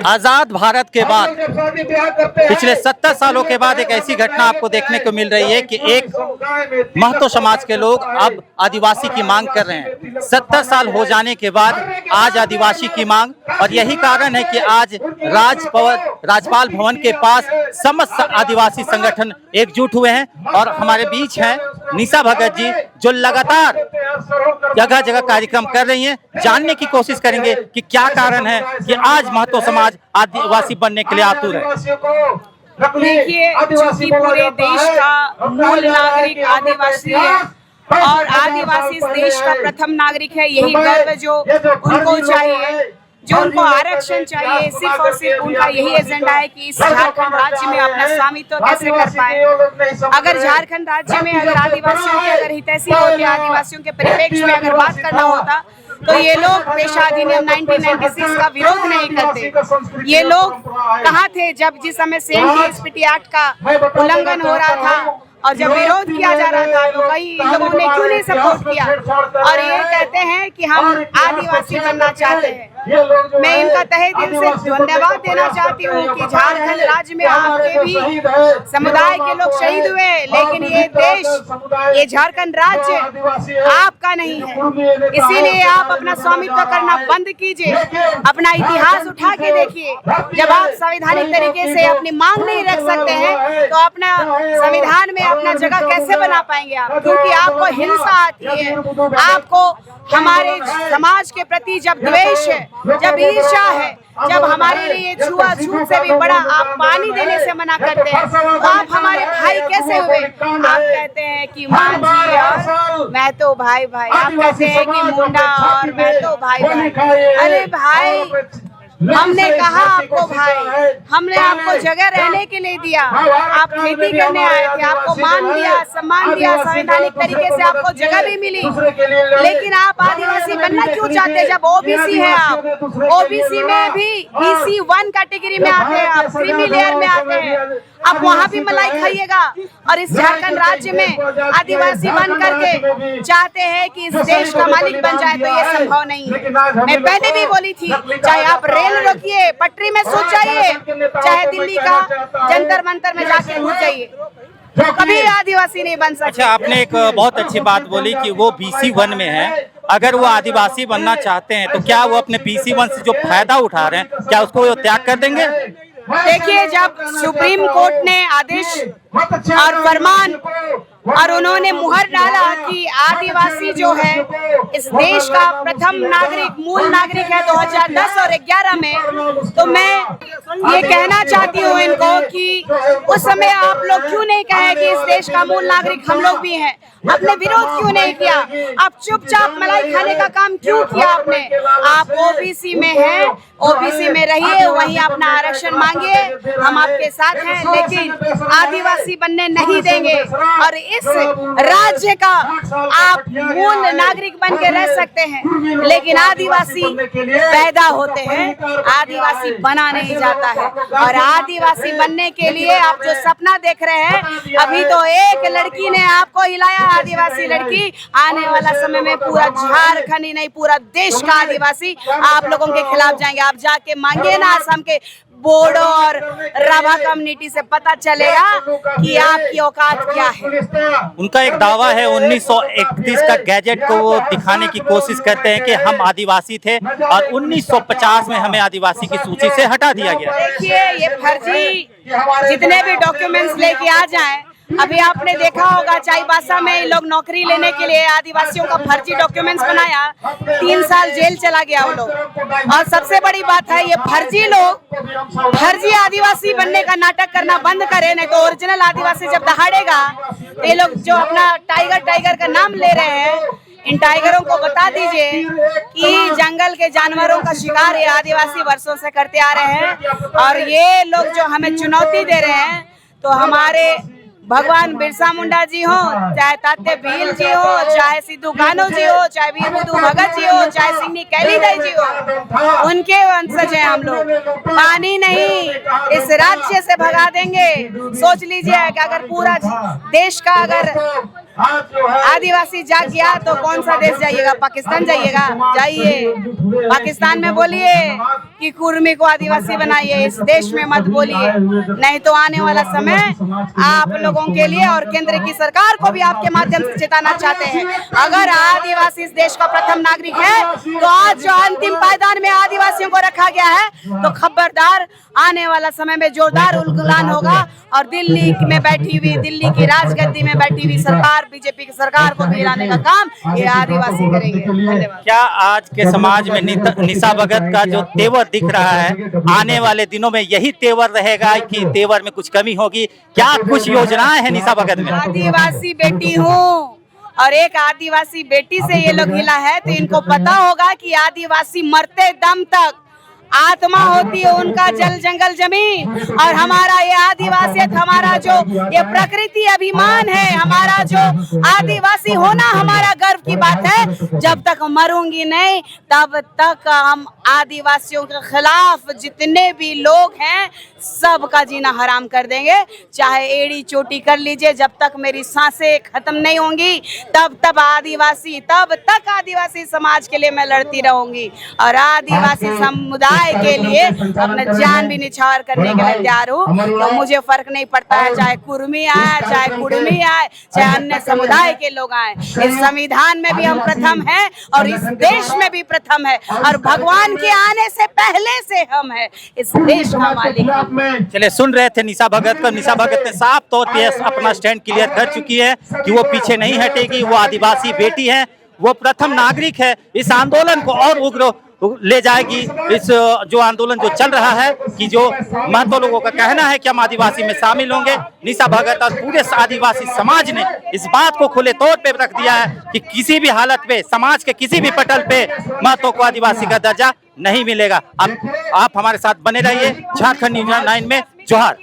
आजाद भारत के बाद पिछले 70 सालों के बाद एक ऐसी घटना आपको देखने को मिल रही है कि एक महतो समाज के लोग अब आदिवासी की मांग कर रहे हैं। 70 साल हो जाने के बाद आज आदिवासी की मांग, और यही कारण है कि आज राजपाल भवन के पास समस्त आदिवासी संगठन एकजुट हुए हैं। और हमारे बीच हैं निशा भगत जी, जो लगातार जगह जगह कार्यक्रम कर रही हैं। जानने की कोशिश करेंगे कि क्या कारण है कि आज महतो समाज आदिवासी बनने के लिए आतुर है। देखिए, चूंकि पूरे देश का मूल नागरिक आदिवासी है और आदिवासी इस देश का प्रथम नागरिक है, यही गर्व जो उनको चाहिए, जो उनको आरक्षण चाहिए, सिर्फ और सिर्फ उनका यही एजेंडा है कि इस झारखंड राज्य में अपना स्वामित्व कैसे कर पाए। अगर झारखंड राज्य में अगर आदिवासियों की अगर हितैषी होते, आदिवासियों के परिप्रेक्ष्य में अगर बात करना होता, तो ये लोग पेशा अधिनियम 1996 का विरोध नहीं करते। ये लोग कहाँ थे जब जिस समय सेंटी एक्ट का उल्लंघन हो रहा था और जब विरोध किया जा रहा था, तो कई लोगों ने क्यों नहीं सपोर्ट किया। और ये कहते हैं कि हम आदिवासी बनना चाहते हैं। मैं इनका तहे दिल से धन्यवाद देना चाहती हूँ कि झारखंड राज्य में आपके भी समुदाय के लोग शहीद हुए, लेकिन ये देश, ये झारखंड राज्य आपका नहीं है। इसीलिए आप अपना स्वामित्व करना बंद कीजिए, अपना इतिहास उठा के देखिए। जब आप संवैधानिक तरीके से अपनी मांग नहीं रख सकते हैं, तो अपना संविधान में अपना जगह कैसे बना पाएंगे आप? क्योंकि आपको हिंसा आती है, आपको हमारे समाज के प्रति जब द्वेष है, जब ईर्ष्या है, जब हमारे लिए छुआछूत से भी बड़ा आप पानी देने से मना करते हैं, तो आप हमारे भाई कैसे हुए? आप कहते हैं कि मांझी और मैं तो भाई भाई, आप कहते हैं कि मुंडा और मैं तो भाई भाई। अरे भाई, हमने कहा आपको भाई, हमने आपको जगह रहने के लिए दिया, आप खेती करने आए थे, आपको मान दिया, सम्मान दिया, संवैधानिक तरीके से आपको जगह भी मिली, लेकिन आप आदिवासी बनना क्यों चाहते? जब ओबीसी है, आप ओबीसी में भी BC 1 कैटेगरी में आते हैं, आप क्रीमी लेयर में आते हैं, आप वहाँ भी मलाई खाइएगा। और इस झारखंड राज्य में आदिवासी बन करके चाहते हैं कि इस देश का मालिक बन जाए, तो ये संभव नहीं है। मैं पहले भी बोली थी, चाहे आप रेल रोकिए, पटरी में सो जाइए, चाहे दिल्ली का जंतर मंतर में जाके घुस जाइए, कभी आदिवासी नहीं बन सकते। अच्छा, आपने एक बहुत अच्छी बात बोली कि वो BC 1 में है। अगर वो आदिवासी बनना चाहते हैं, तो क्या वो अपने BC 1 से जो फायदा उठा रहे हैं, क्या उसको वो त्याग कर देंगे? देखिए, जब सुप्रीम कोर्ट ने आदेश और फरमान और उन्होंने मुहर डाला कि आदिवासी जो है इस देश का प्रथम नागरिक, मूल नागरिक है 2010 और 11 में, तो मैं ये कहना चाहती हूँ इनको कि उस समय आप लोग क्यों नहीं कहे कि इस देश का मूल नागरिक हम लोग भी हैं? आपने विरोध क्यों नहीं किया? आप चुपचाप मलाई खाने का काम क्यों किया आपने? आप ओबीसी में हैं, ओबीसी में रहिए, वहीं अपना आरक्षण मांगिए, हम आपके साथ हैं, लेकिन आदिवासी बनने नहीं देंगे। और इस राज्य का आप मूल नागरिक बन के रह सकते हैं, लेकिन आदिवासी पैदा होते हैं, आदिवासी बना नहीं जाता है। और आदिवासी बनने के लिए आप जो सपना देख रहे हैं, अभी तो एक लड़की ने आपको हिलाया, आदिवासी लड़की, आने वाला समय में पूरा झारखंड ही नहीं, पूरा देश का आदिवासी आप लोगों के खिलाफ जाएंगे। आप जाके मांगिए ना असम के बोडो और राभा कम्युनिटी से, पता चलेगा कि आपकी औकात क्या है। उनका एक दावा है 1931 का गैजेट को वो दिखाने की कोशिश करते हैं कि हम आदिवासी थे और 1950 में हमें आदिवासी की सूची से हटा दिया गया। देखिए, ये फर्जी जितने भी डॉक्यूमेंट्स लेके आ जाएं, अभी आपने देखा होगा चाईबासा में लोग नौकरी लेने के लिए आदिवासियों का फर्जी डॉक्यूमेंट्स बनाया, 3 साल जेल चला गया वो लोग। और सबसे बड़ी बात है, ये फर्जी लोग फर्जी आदिवासी बनने का नाटक करना बंद करें, नहीं तो ओरिजिनल आदिवासी जब दहाड़ेगा, ये लोग जो अपना टाइगर का नाम ले रहे हैं, इन टाइगरों को बता दीजिए कि जंगल के जानवरों का शिकार ये आदिवासी वर्षों से करते आ रहे हैं। और ये लोग जो हमें चुनौती दे रहे हैं, तो हमारे भगवान बिरसा मुंडा जी हो, चाहे तात्या भील जी हो, चाहे सिद्धू कान्हू जी हो, चाहे वीर बुद्धू भगत जी हो, चाहे सिंगनी कैलीदाई जी हो, उनके वंशज हैं हम लोग। पानी नहीं, इस राज्य से भगा देंगे। सोच लीजिए कि अगर पूरा देश का अगर आदिवासी जाग गया तो कौन सा देश जाइएगा? पाकिस्तान जाइएगा? जाइए पाकिस्तान में बोलिए कि कुर्मी को आदिवासी बनाइए, इस देश में मत बोलिए, नहीं तो आने वाला समय आप लोगों के लिए और केंद्र की सरकार को भी आपके माध्यम से चेताना चाहते हैं। अगर आदिवासी इस देश का प्रथम नागरिक है तो आज जो अंतिम पायदान में आदिवासियों को रखा गया है, तो खबरदार आने वाला समय में जोरदार उलगुलान होगा और दिल्ली में बैठी हुई, दिल्ली की राजगद्दी में बैठी हुई सरकार, बीजेपी की सरकार को गिराने का काम ये आदिवासी करेंगे। धन्यवाद। क्या आज के समाज में निशा भगत का जो तेवर दिख रहा है, आने वाले दिनों में यही तेवर रहेगा कि तेवर में कुछ कमी होगी? क्या कुछ योजनाएं हैं निशा भगत में? आदिवासी बेटी हूँ और एक आदिवासी बेटी से ये लोग हिला है, तो इनको पता होगा कि आदिवासी मरते दम तक आत्मा होती है उनका जल जंगल जमीन, और हमारा ये आदिवासियत, हमारा जो ये प्रकृति अभिमान है, हमारा जो आदिवासी होना हमारा गर्व की बात है। जब तक मरूंगी नहीं तब तक हम आदिवासियों के खिलाफ जितने भी लोग हैं सबका जीना हराम कर देंगे, चाहे एड़ी चोटी कर लीजिए। जब तक मेरी सांसें खत्म नहीं होंगी तब तक आदिवासी समाज के लिए मैं लड़ती रहूंगी और आदिवासी समुदाय के लिए अपना जान भी निछावर करने के लिए तैयार हूँ। तो मुझे फर्क नहीं पड़ता है चाहे कुर्मी आए, चाहे कुर्मी आए, चाहे अन्य समुदाय के लोग आए। इस संविधान में भी हम प्रथम हैं और इस देश में भी प्रथम है, और भगवान के आने से पहले से हम है इस देश का मालिक। चलिए, सुन रहे थे निशा भगत को। निशा भगत ने साफ तौर पे अपना स्टैंड क्लियर कर चुकी है कि वो पीछे नहीं हटेगी, वो आदिवासी बेटी है, वो प्रथम नागरिक है, इस आंदोलन को और उग्र ले जाएगी। इस जो आंदोलन जो चल रहा है कि जो महतो लोगों का कहना है कि हम आदिवासी में शामिल होंगे, निशा भगत और पूरे आदिवासी समाज ने इस बात को खुले तौर पे रख दिया है कि किसी भी हालत पे, समाज के किसी भी पटल पे महतो को आदिवासी का दर्जा नहीं मिलेगा। आप हमारे साथ बने रहिए। झारखंड न्यूज़ 9 में जोहार।